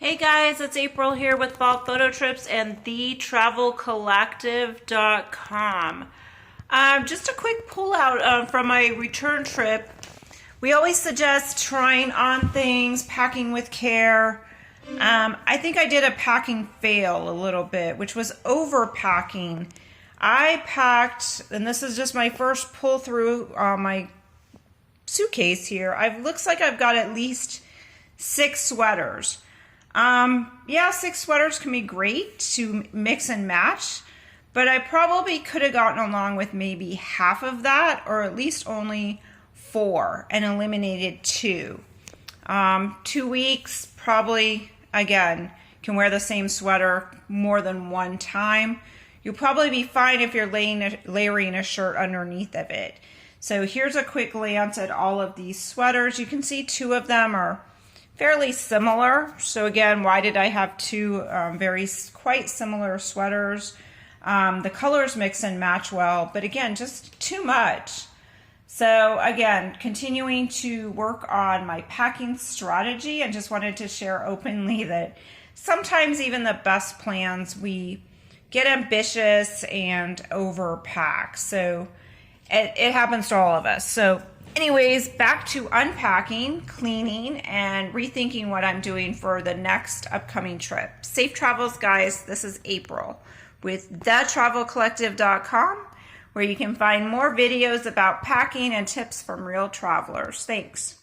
Hey guys, it's April here with Fall Photo Trips and thetravelcollective.com. Just a quick pullout from my return trip. We always suggest trying on things, packing with care. I think I did a packing fail a little bit, which was overpacking. I packed, and this is just my first pull through my suitcase here. Looks like I've got at least 6 sweaters. Yeah, 6 sweaters can be great to mix and match, but I probably could have gotten along with maybe half of that, or at least only 4, and eliminated 2. 2 weeks, probably, again, can wear the same sweater more than one time. You'll probably be fine if you're layering a shirt underneath of it. So here's a quick glance at all of these sweaters. You can see 2 of them are fairly similar. So again, why did I have 2 quite similar sweaters? The colors mix and match well, but again, just too much. So again, continuing to work on my packing strategy, and just wanted to share openly that sometimes even the best plans, we get ambitious and overpack. So it happens to all of us. So anyways, back to unpacking, cleaning, and rethinking what I'm doing for the next upcoming trip. Safe travels, guys. This is April with thetravelcollective.com, where you can find more videos about packing and tips from real travelers. Thanks.